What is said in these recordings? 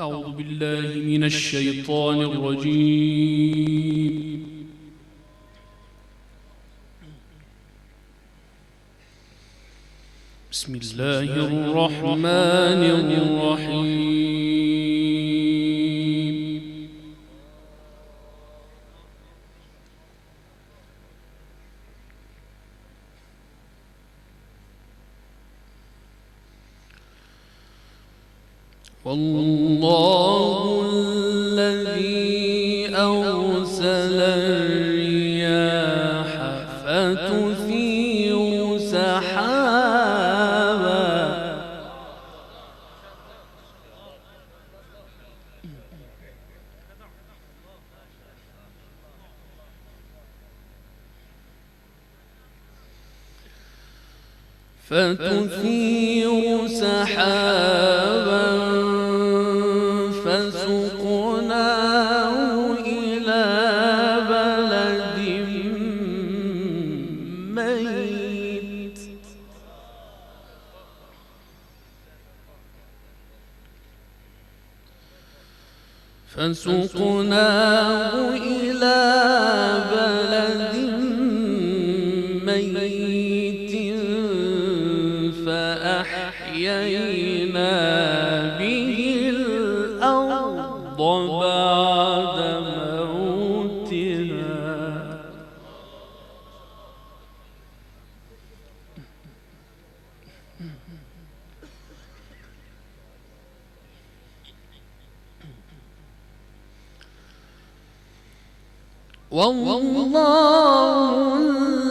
أعوذ بالله من الشيطان الرجيم. بسم الله الرحمن الرحيم. والله الذي أرسل الرياح فتثير سحابا فسقناه إلى بلد ميت فأحيينا به الأرض بعد موتها والله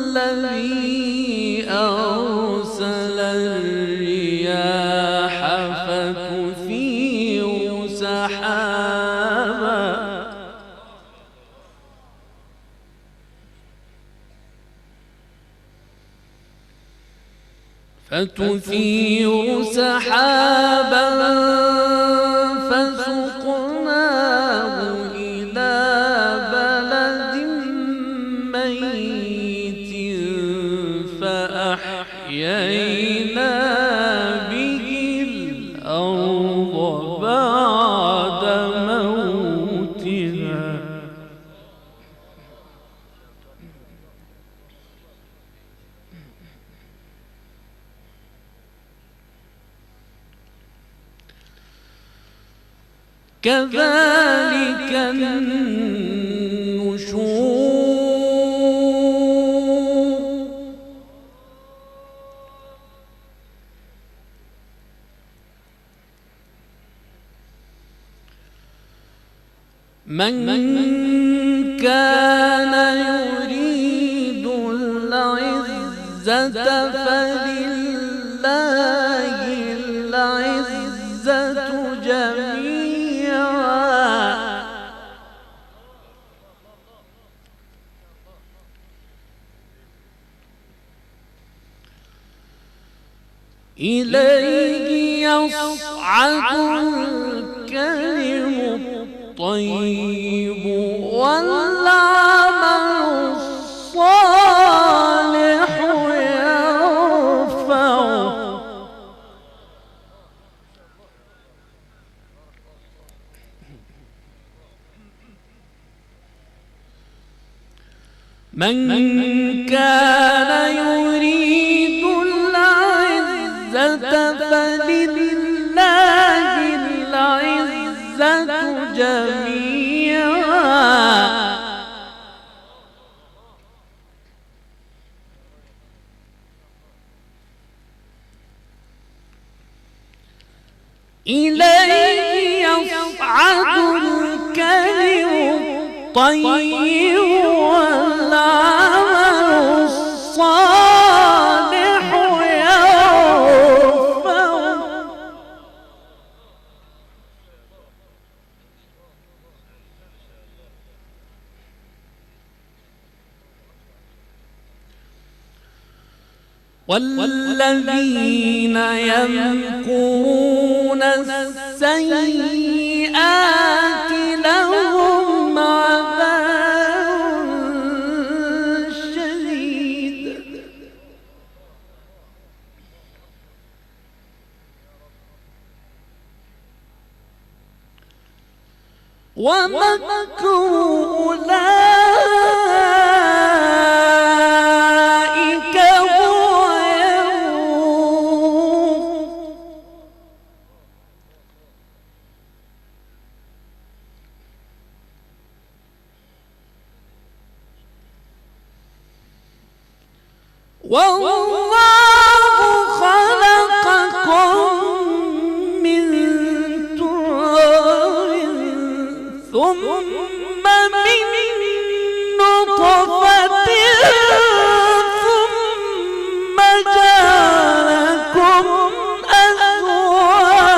الذي أرسل الرياح فتثير سحابا فسقناه إلى بلد ميت فأحيينا به الأرض بعد موتها كذلك النشور من كان يريد العزة فلله العزة جميعا إليه يصعد الكلم الطيب والعمل الصالح يرفعه من كان يريد العزة فلله العزة جميعا إليه يصعد الكلم الطيب والعمل الصالح يرفعه والذين يمكرون السيئات لهم عذاب شديد ومكر أولئك هو يبور والله خلقكم من تراب ثم من نطفة ثم جعلكم أزواجا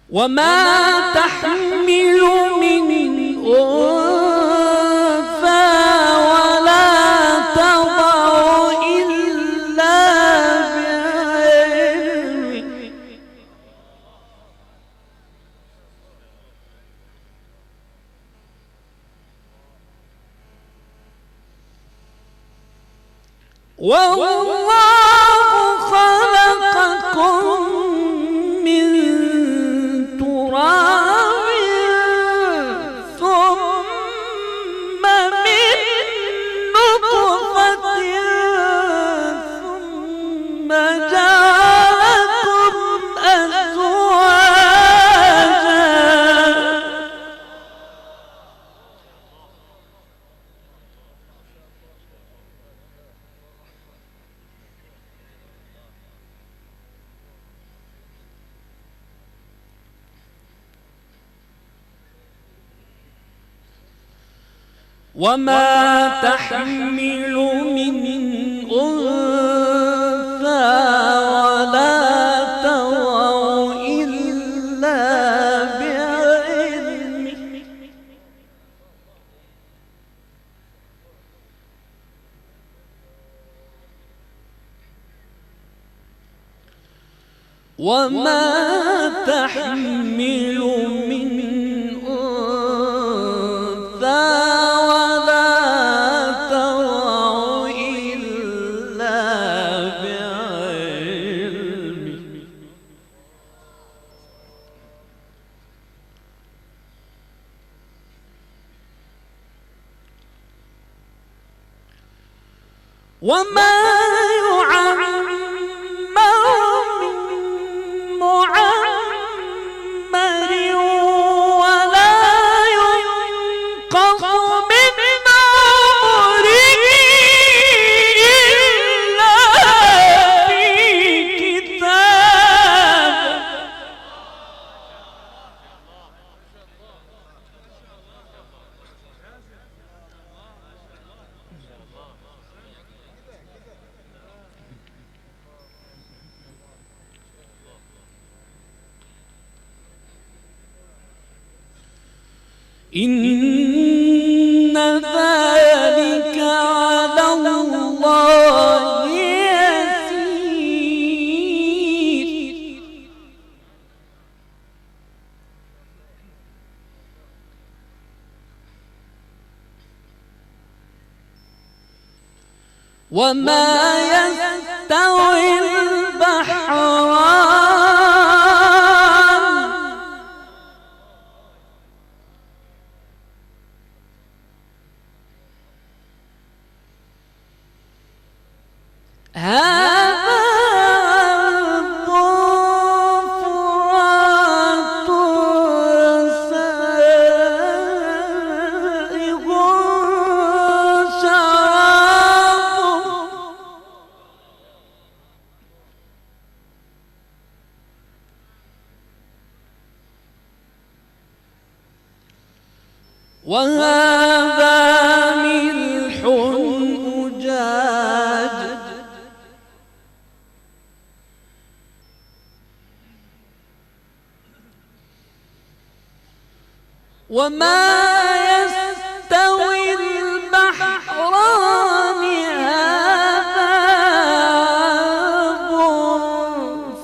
وما تحمل من أنثى ولا تضع إلا بعلمه والله خلقكم من تراب ثم من نطفة ثم جعلكم أزواجا وما تحمل من أنثى ولا تضع إلا بعلمه وما تحمل من أنثى ولا تضع إلا بعلمه وما يعمر من معمر ولا ينقص من عمره إلا في كتاب إن ذلك على الله يسير وما يستوي البحران هذا عذب فرات سائغ شرابه وهذا ملح أجاج وما يستوي البحران هذا عذب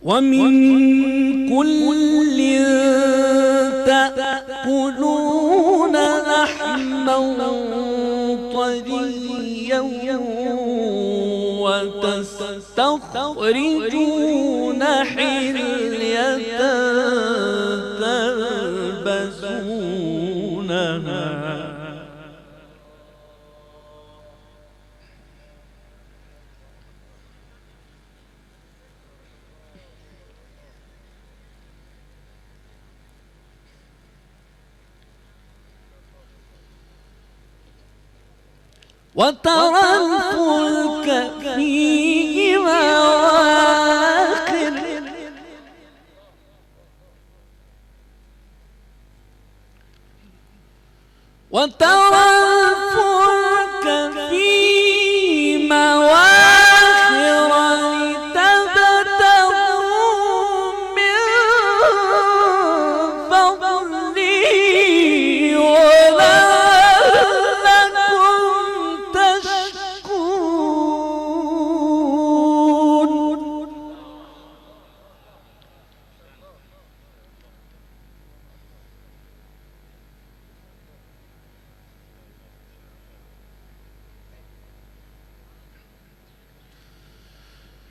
ومن كل تأكلون لحما طريا وتستخرجون حلية تلبسونها وترى الفلك فيه مواخر وترى الفلك فيه مواخر لتبتغوا من فضله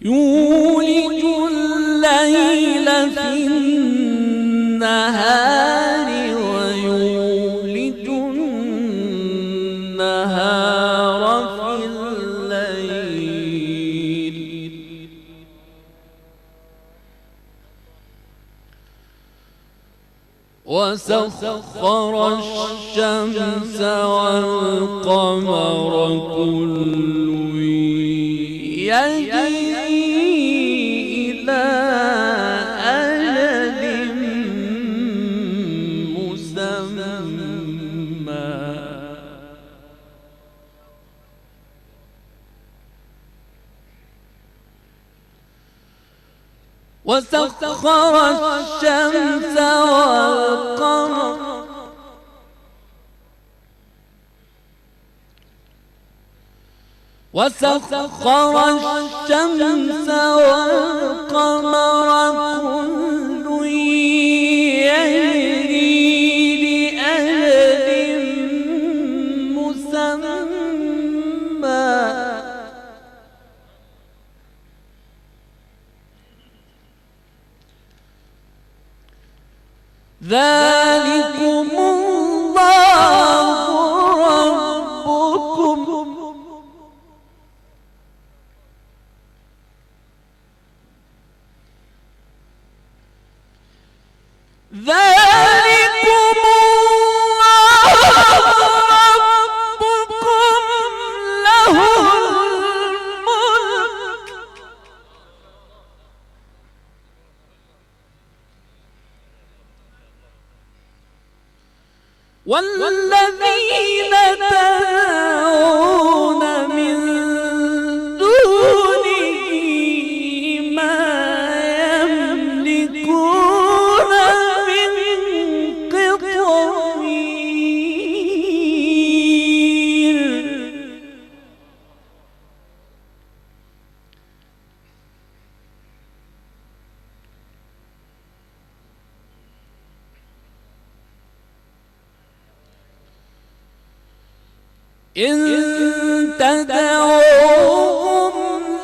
يولج الليل في النهار ويولج النهار في الليل وسخر الشمس والقمر كل يجري إلى أجل مسمى وسخر الشمس والقمر وسخر الشمس والقمر كل يجري لأجل مسمى ذلكم الله ربكم ذلكم الله ربكم له الملك والذين تدعون من دونه ما يملكون من قطمير إن تدعوهم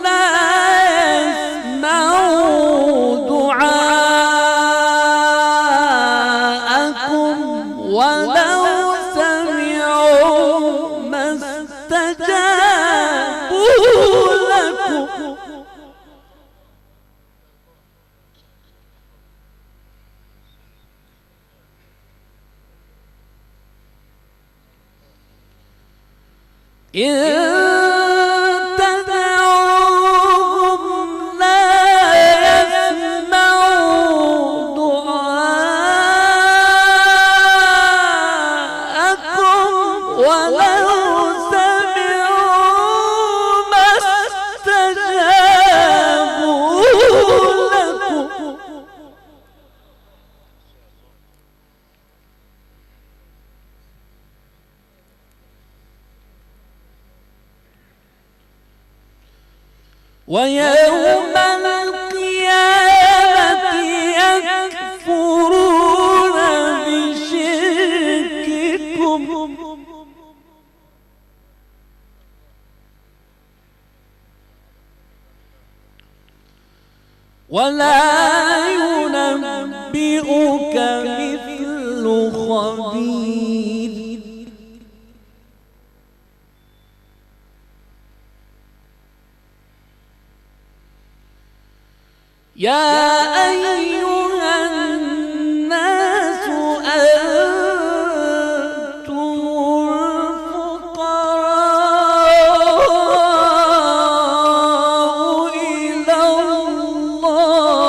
لا يسمعوا دعاءكم ولو سمعوا ما استجابوا لكم إن تدعوهم لا يسمعوا دعاءكم ولو سمعوا ما استجابوا لكم ويوم القيامة ولا ينبئك مثل خبير. يا أيها الناس أنتم الفقراء إلى الله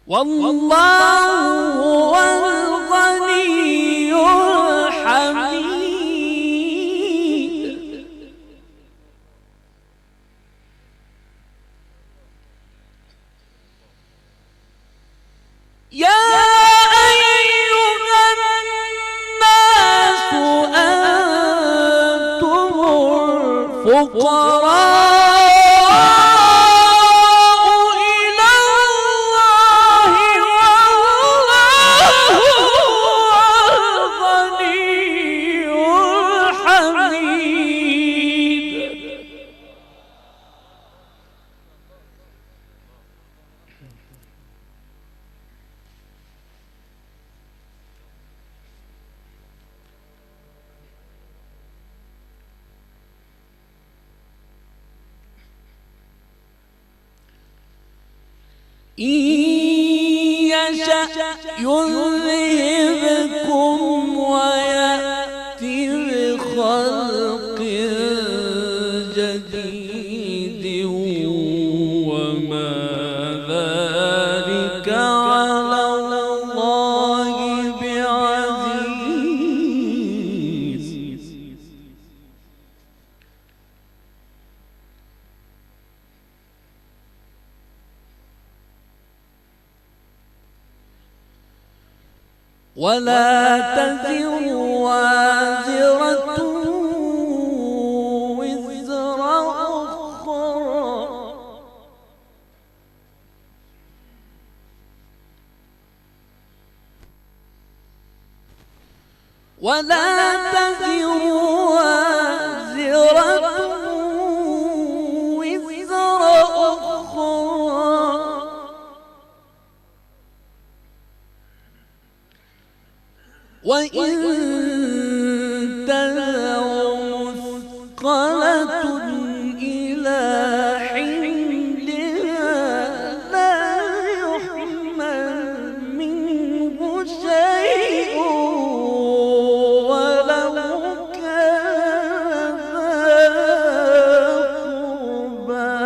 والله هو الغني الحميد. يا أيها الناس أنتم الفقراء إلى الله والله هو الغني الحميد. إن يشأ يذهبكم ويأتي بخلق جديد وما ذلك على الله بعزيز. ولا تزر وازرة وزر أخرى ولا تزر وازرة وزر أخرى وإن تدع مثقلة إلى حملها لا يحمل منه شيء ولو كان ذا قربى.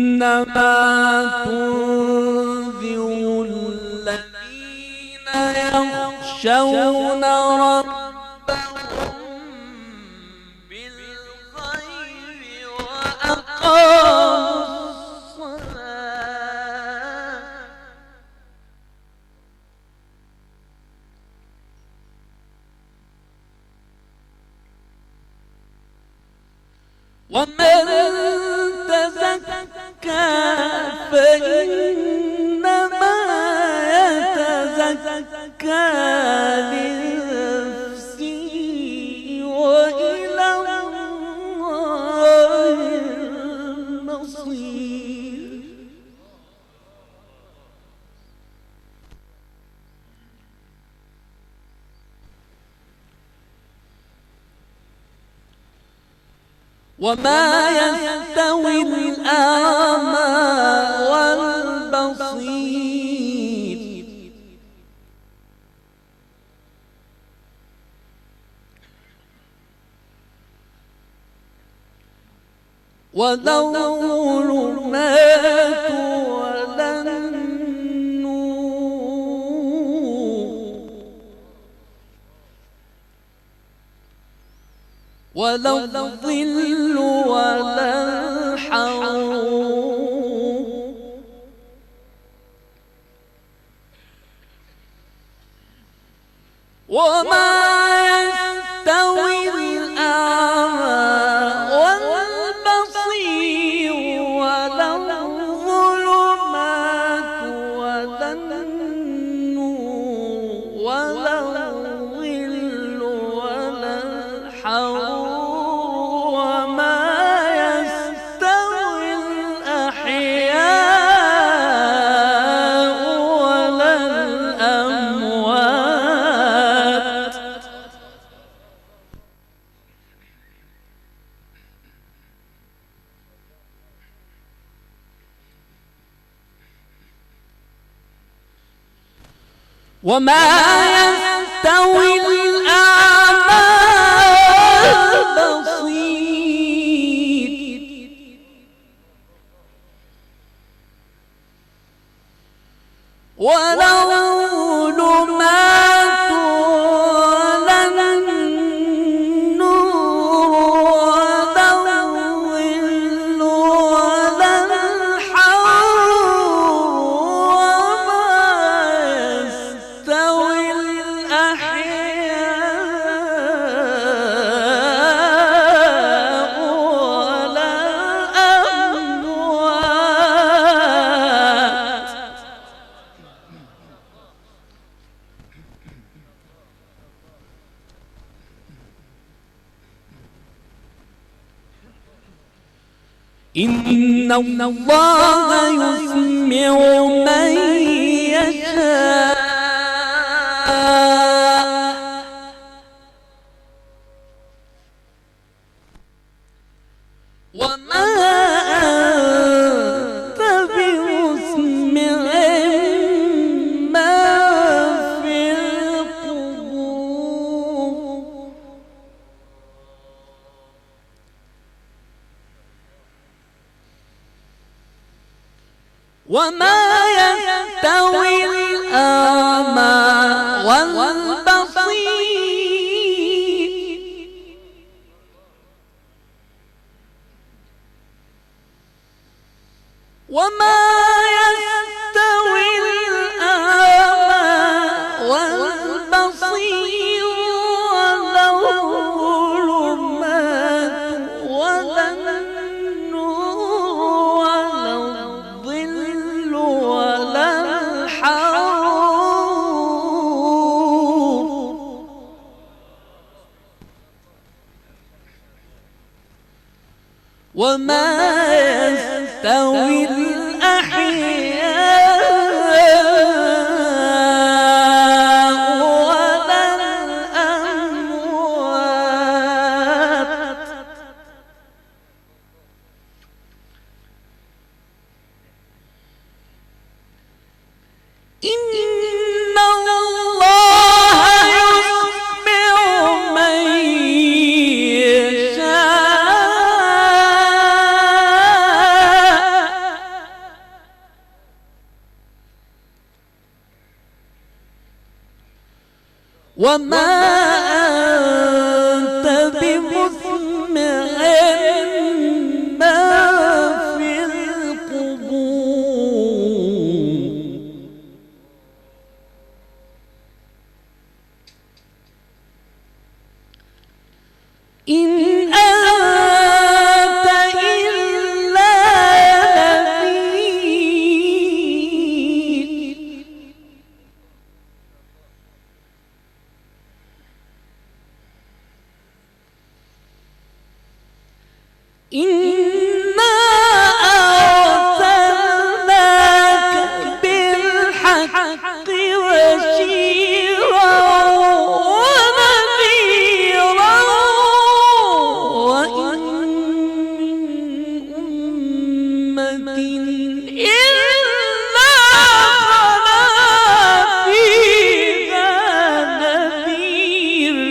إنما تنذر الذين يخشون ربهم بالغيب وأقاموا الصلاة ومن تزكى فإنما يتزكى لنفسه وإلى الله المصير. وما يستوي الأعمى والبصير ولا الظلمات ولا النور ولا الظل ولا الحرور وما يستوي الحرور وما يستوي الأحياء ولا الأموات وما يستوي الأعمى والبصير ولا الظلمات ولا النور ولا الظل ولا الحرور يستوي الأحياء ولا الأموات إن الله يسمع من يشاء وما أنت بمسمع من في القبور وما يستوي الأعمى والبصير وما يستوي الأعمى والبصير ولا الظلمات ولا النور ولا الظل ولا الحرور وما يستوي الأحياء ولا الأموات إن الله يسمع من يشاء وما أنت بمسمع من في القبور إن أنت إلا نذير إنا أرسلناك بالحق بشيرا ونذيرا وإن من أمة إلا خلا فيها نذير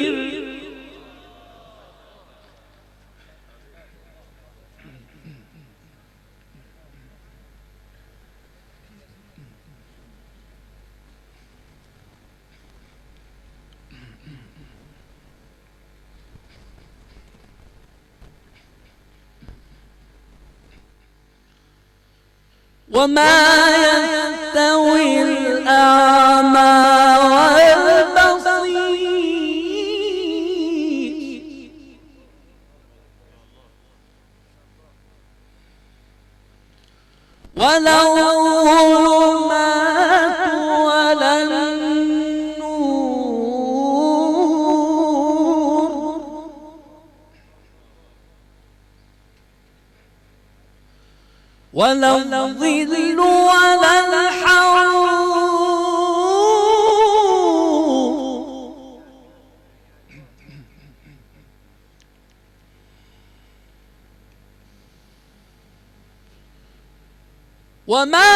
وما يستوي الأعمى والبصير ولا الظلمات ولا النور ولا الظل ولا الحرور وما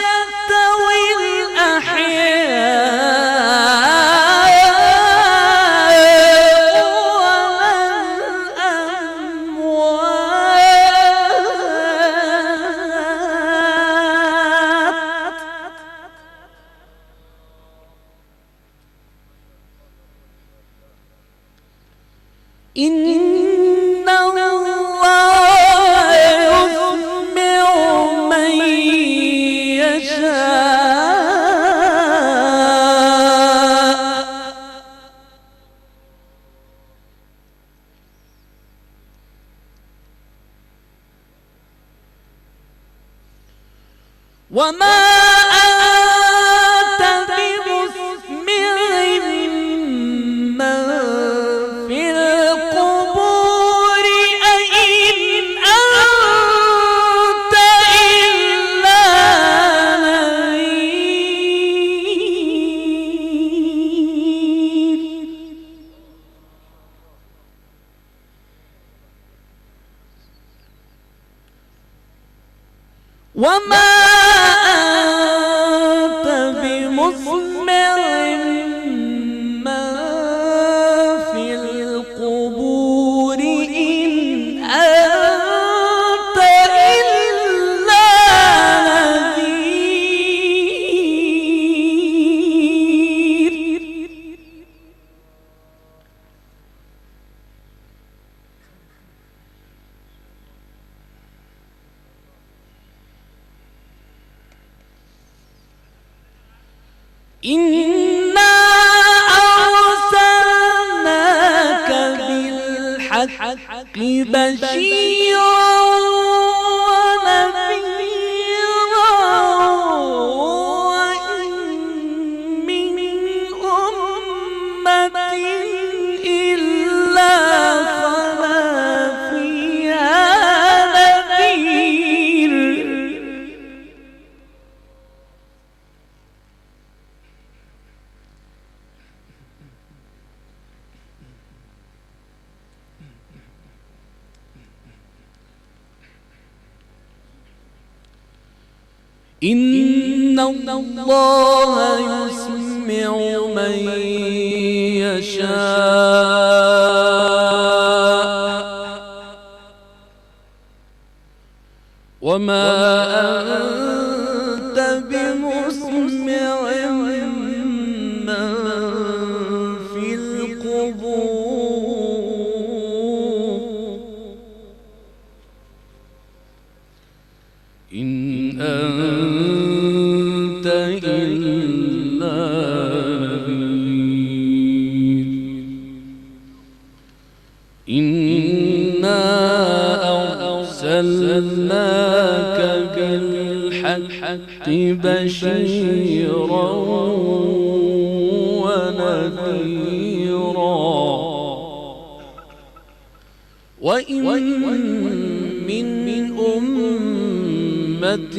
يستوي الأحياء ولا الأموات إن الله يسمع من يشاء وما أنت بمسمع من في القبور أئن أنت إلا نذير وما أنت بمسمع من في القبور إن أنت إلا نذير إنا أرسلناك بالحق بشيرا ونذيرا وإن من أمة إلا خلا فيها نذير إن الله يسمع من يشاء وما أنت بمسمع من في القبور إن أنت إلا نذير إنا أرسلناك بالحق بشيرا ونذيرا وإن من أمة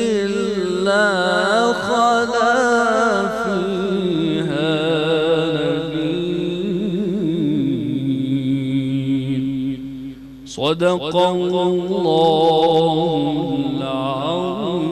إلا خلا فيها نذير صدق الله العظيم.